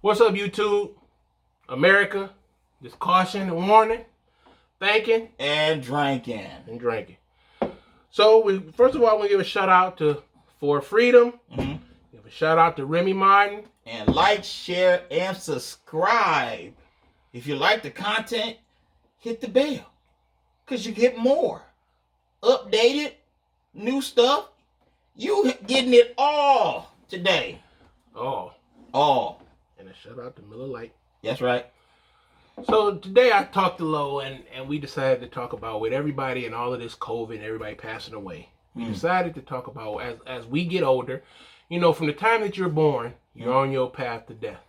What's up, YouTube? America? Just caution and warning, thanking and drinking. and drinking. So, first of all, I want to give a shout out to For Freedom. Mm-hmm. Give a shout out to Remy Martin. And like, share, and subscribe. If you like the content, hit the bell. Because you get more. Updated, new stuff. You getting it all today. All. And a shout out to Miller Lite. That's right. So today I talked to Lo and we decided to talk about with everybody and all of this COVID and everybody passing away. We decided to talk about as we get older, from the time that you're born, you're on your path to death.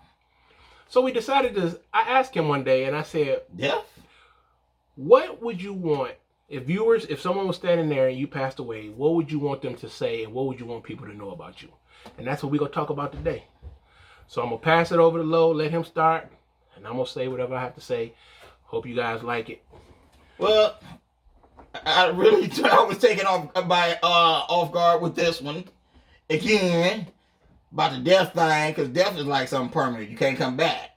So we decided I asked him one day and I said, Death? What would you want if someone was standing there and you passed away, what would you want them to say and what would you want people to know about you? And that's what we're going to talk about today. So I'm going to pass it over to Lo, let him start, and I'm going to say whatever I have to say. Hope you guys like it. Well, I was taken off guard with this one. Again, about the death thing, because death is like something permanent. You can't come back,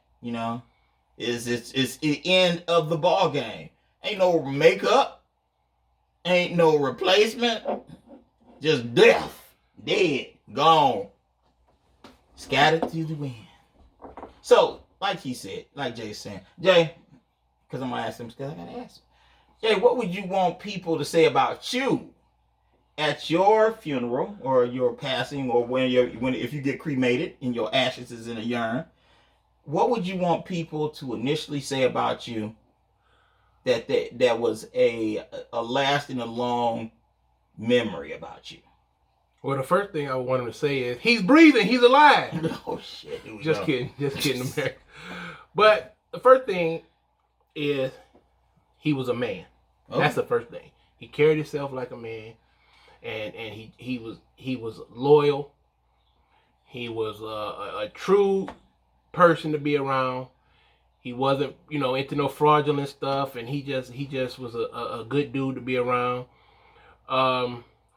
It's the end of the ball game. Ain't no makeup. Ain't no replacement. Just death. Dead. Gone. Scattered through the wind. So, like he said, like Jay said, Jay, because I'm going to ask him, because I got to ask him. Jay, what would you want people to say about you at your funeral or your passing, or if you get cremated and your ashes is in a urn? What would you want people to initially say about you that was a lasting, a long memory about you? Well, the first thing I want him to say is, he's breathing, he's alive. Oh, shit. Just kidding, America. But the first thing is, he was a man. Oh. That's the first thing. He carried himself like a man, and he was loyal. He was a true person to be around. He wasn't, into no fraudulent stuff, and he just was a good dude to be around.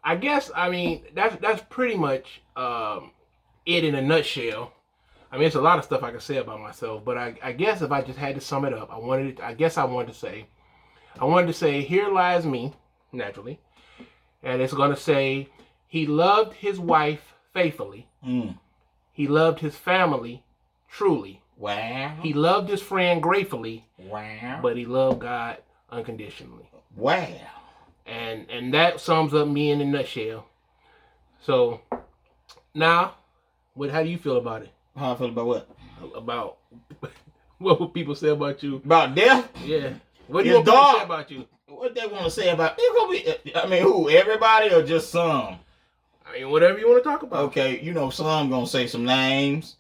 I guess, that's pretty much it in a nutshell. It's a lot of stuff I can say about myself, but I guess if I just had to sum it up, I wanted to say, here lies me, naturally, and it's going to say, he loved his wife faithfully. He loved his family truly. Wow. He loved his friend gratefully. Wow. But he loved God unconditionally. Wow. And that sums up me in a nutshell. So, now, how do you feel about it? How I feel about what? About what would people say about you? About death? Yeah. What do you want people to say about you? What they want to say about who? Everybody or just some? Whatever you want to talk about. Okay, some gonna say some names.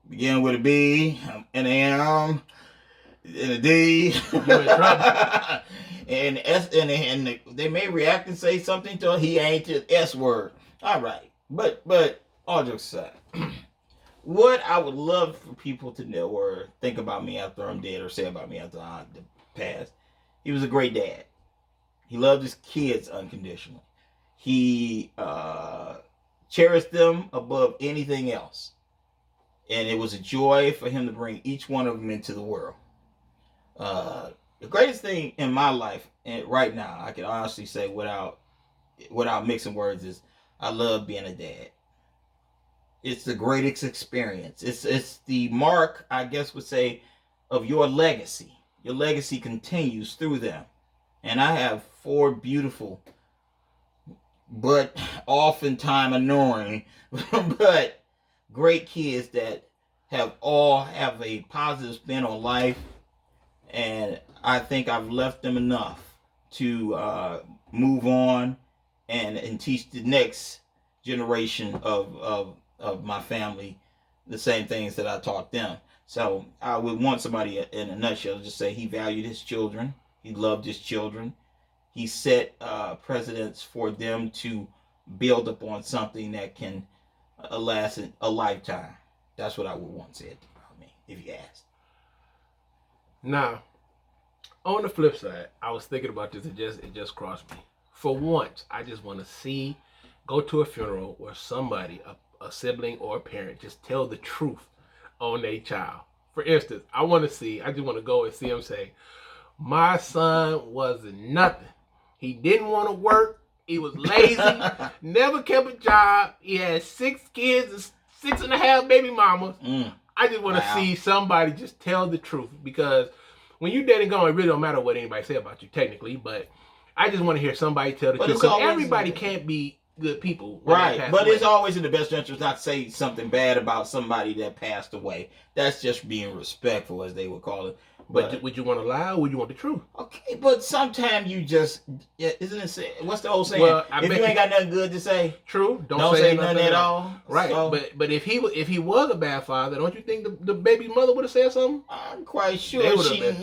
Begin with a B, an M, and a D. You're in trouble. And S, and they may react and say something to he ain't the S word. All right, but all jokes aside, what I would love for people to know or think about me after I'm dead, or say about me after I pass, he was a great dad. He loved his kids unconditionally. He cherished them above anything else, and it was a joy for him to bring each one of them into the world. The greatest thing in my life, and right now, I can honestly say without mixing words, is I love being a dad. It's the greatest experience. It's the mark, I guess would say, of your legacy. Your legacy continues through them. And I have 4 beautiful, but oftentimes annoying, but great kids that have a positive spin on life. And I think I've left them enough to move on and teach the next generation of my family the same things that I taught them. So I would want somebody in a nutshell to just say he valued his children. He loved his children. He set precedents for them to build upon something that can last a lifetime. That's what I would want said about me, if you asked. Now, on the flip side, I was thinking about this. It just crossed me. For once, I just want to go to a funeral where somebody, a sibling or a parent, just tell the truth on their child. For instance, I just want to go and see him say, my son wasn't nothing. He didn't want to work. He was lazy, never kept a job. He had 6 kids and 6.5 baby mamas. I just want to see somebody just tell the truth, because when you dead and gone, it really don't matter what anybody say about you technically, but I just want to hear somebody tell the truth. Because everybody can't be good people. Right, but it's always in the best interest not to say something bad about somebody that passed away. That's just being respectful, as they would call it. But would you want to lie, or would you want the truth? Okay, but sometimes you just, isn't it? What's the old saying? Well, if you ain't got nothing good to say, true. Don't say nothing at all. Right. So, but if he was a bad father, don't you think the baby mother would have said something? I'm quite sure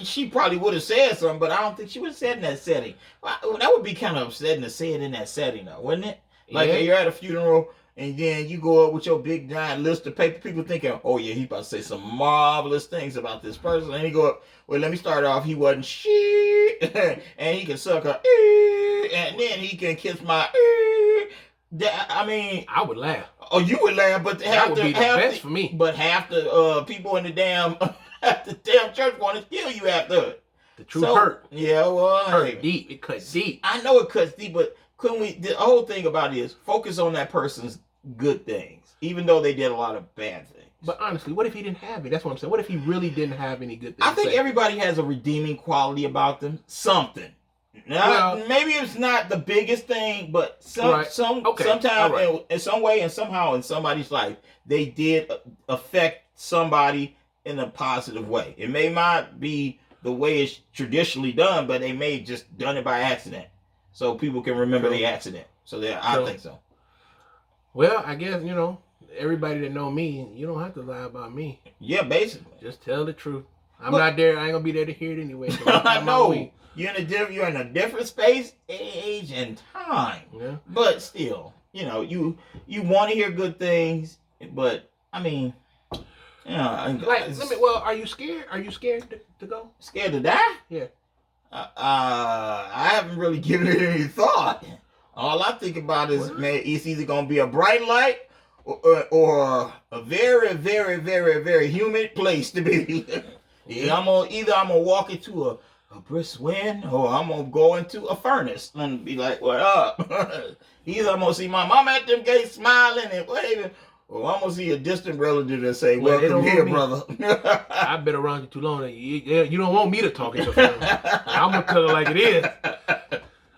she probably would have said something, but I don't think she would have said in that setting. Well, that would be kind of upsetting to say it in that setting, though, wouldn't it? Like you're at a funeral, and then you go up with your big giant list of paper. People thinking, oh yeah, he about to say some marvelous things about this person. And he go up, well, let me start off. He wasn't shit, and he can suck a, and then he can kiss my. I mean, I would laugh. Oh, you would laugh, but that would be the best for me. But half the people in the damn church want to kill you after it. The truth hurt. Yeah, well, hurt deep. It cuts deep. I know it cuts deep, but couldn't we? The whole thing about it is focus on that person's good things, even though they did a lot of bad things. But honestly, what if he didn't have it? That's what I'm saying. What if he really didn't have any good things? I think everybody has a redeeming quality about them. Something. Now, maybe it's not the biggest thing, but sometimes in some way and somehow in somebody's life, they did affect somebody in a positive way. It may not be the way it's traditionally done, but they may have just done it by accident. So people can remember the accident. So I think so. Well, I guess, everybody that know me, you don't have to lie about me. Yeah, basically. Just tell the truth. I'm not there. I ain't going to be there to hear it anyway. So I know. You're in a different space, age, and time. Yeah. But still, you want to hear good things, but I mean, are you scared? Are you scared to go? Scared to die? Yeah. I haven't really given it any thought. All I think about is, man, it's either gonna be a bright light or a very, very, very, very humid place to be. Yeah, I'm gonna walk into a brisk wind, or I'm gonna go into a furnace and be like, "What up?" Either I'm gonna see my mom at them gates smiling and waving, or I'm gonna see a distant relative that say, "Welcome here, brother." I've been around you too long. You don't want me to talk in the phone. I'm gonna tell her like it is.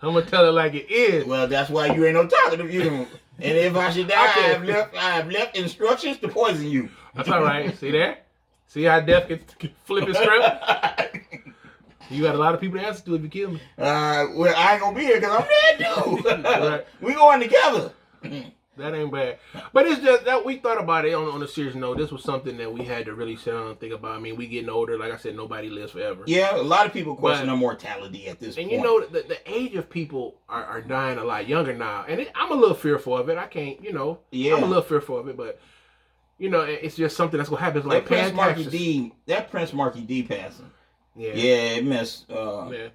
I'm gonna tell her like it is. Well, that's why you ain't no talkative. And if I should die, I have left instructions to poison you. That's all right. See there? See how Death can flip his script? You got a lot of people to answer to if you kill me. Well, I ain't gonna be here because I'm dead, too. Right. We going together. That ain't bad. But it's just that we thought about it on a serious note. This was something that we had to really sit down and think about. I mean, we getting older. Like I said, nobody lives forever. Yeah, a lot of people question their mortality at this point. And the age of people are dying a lot younger now. And I'm a little fearful of it. I can't, I'm a little fearful of it. But, it's just something that's going to happen. It's like Prince Marky D passing. Yeah, it messed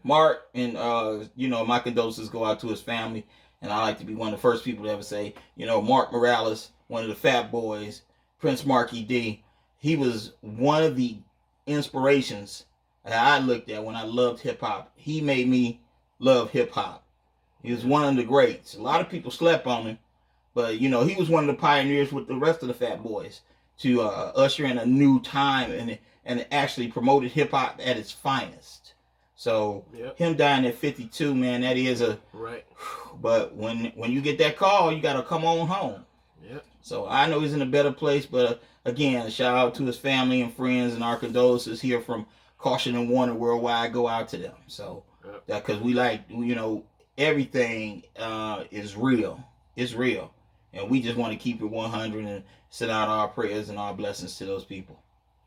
Mark, and my condolences go out to his family. And I like to be one of the first people to ever say, Mark Morales, one of the Fat Boys, Prince Marky D, he was one of the inspirations that I looked at when I loved hip hop. He made me love hip hop. He was one of the greats. A lot of people slept on him, but he was one of the pioneers with the rest of the Fat Boys to usher in a new time and actually promoted hip hop at its finest. So him dying at 52, man, that is right. But when you get that call, you gotta come on home. Yep. So I know he's in a better place, but again, shout out to his family and friends, and our condolences here from Caution and Warning Worldwide go out to them. So that because we everything is real. It's real, and we just want to keep it 100 and send out our prayers and our blessings to those people.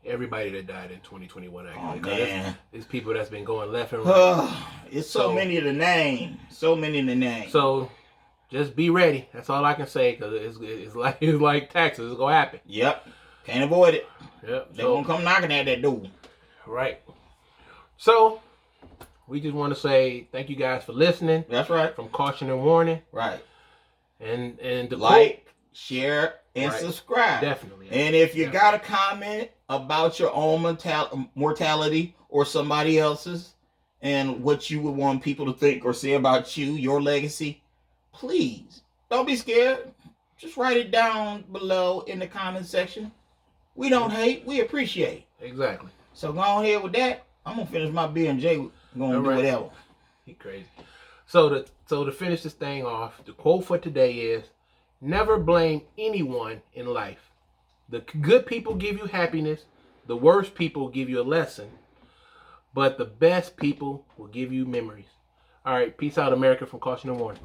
Everybody that died in 2021, actually. Oh, man. There's people that's been going left and right. It's so many to name. So many to name. So just be ready. That's all I can say, because it's like taxes. It's going to happen. Yep. Can't avoid it. Yep. They're going to come knocking at that door. Right. So we just want to say thank you guys for listening. That's right. From Caution and Warning. Right. And the like, share, and subscribe. Definitely. And if you got a comment about your own mortality or somebody else's and what you would want people to think or say about you, your legacy, please don't be scared. Just write it down below in the comment section. We don't hate, we appreciate. Exactly. So go on here with that. I'm gonna finish my B&J. Gonna do whatever. He crazy. So to finish this thing off, the quote for today is, never blame anyone in life. The good people give you happiness. The worst people give you a lesson. But the best people will give you memories. All right. Peace out, America, from Caution and Warning.